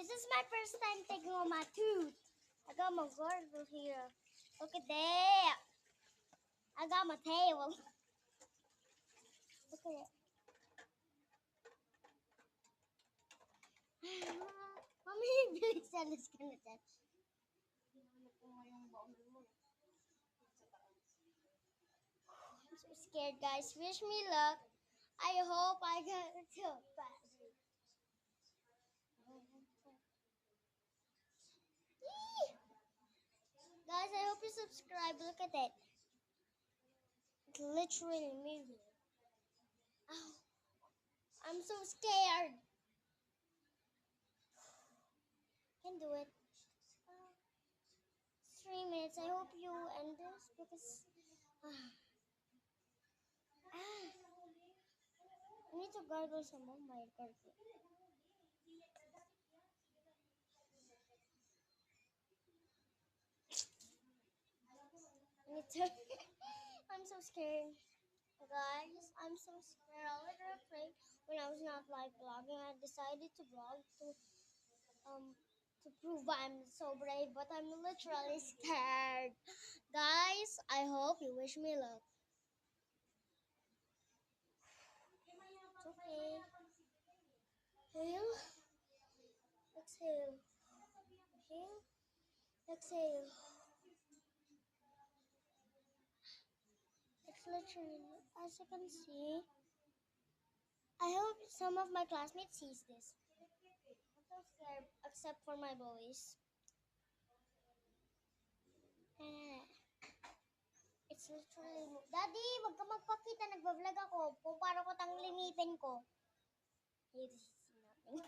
This is my first time taking on my tooth. I got my gargle here. Look at that. I got my tail. Look at it. Mommy, bilisan na ka na dyan. I'm so scared, guys. Wish me luck. I hope I get it too fast. Yee! Guys, I hope you subscribe. Look at it. It's literally moving. Ow. I'm so scared. Can do it. 3 minutes. I hope you end this because I need to gargle some of my gargle. I need to. I'm so scared. Guys, I'm so scared. I was afraid when I was not live vlogging. I decided to vlog to prove I'm so brave, but I'm literally scared. Guys, I hope you wish me luck. It's okay. Inhale. Exhale. Inhale. Exhale. It's literally, as you can see. I hope some of my classmates sees this. I'm so scared, except for my boys. It's literally, Daddy, wag ka magpakita. Nagbablog ako. Kung paano ko tang limitin ko. Hey, this is nothing.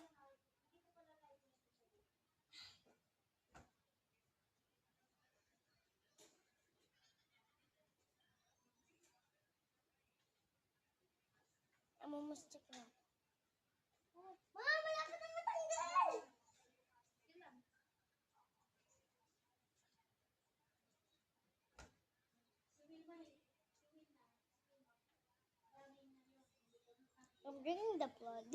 I'm almost checking out. Oh, Mama, malapit na matanggal! I'm drinking the blood.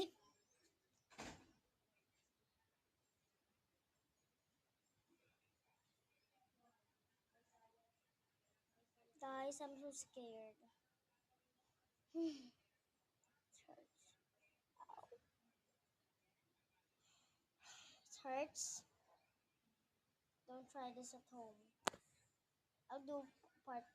Guys, I'm so scared. It hurts. Ow. It hurts. Don't try this at home. I'll do part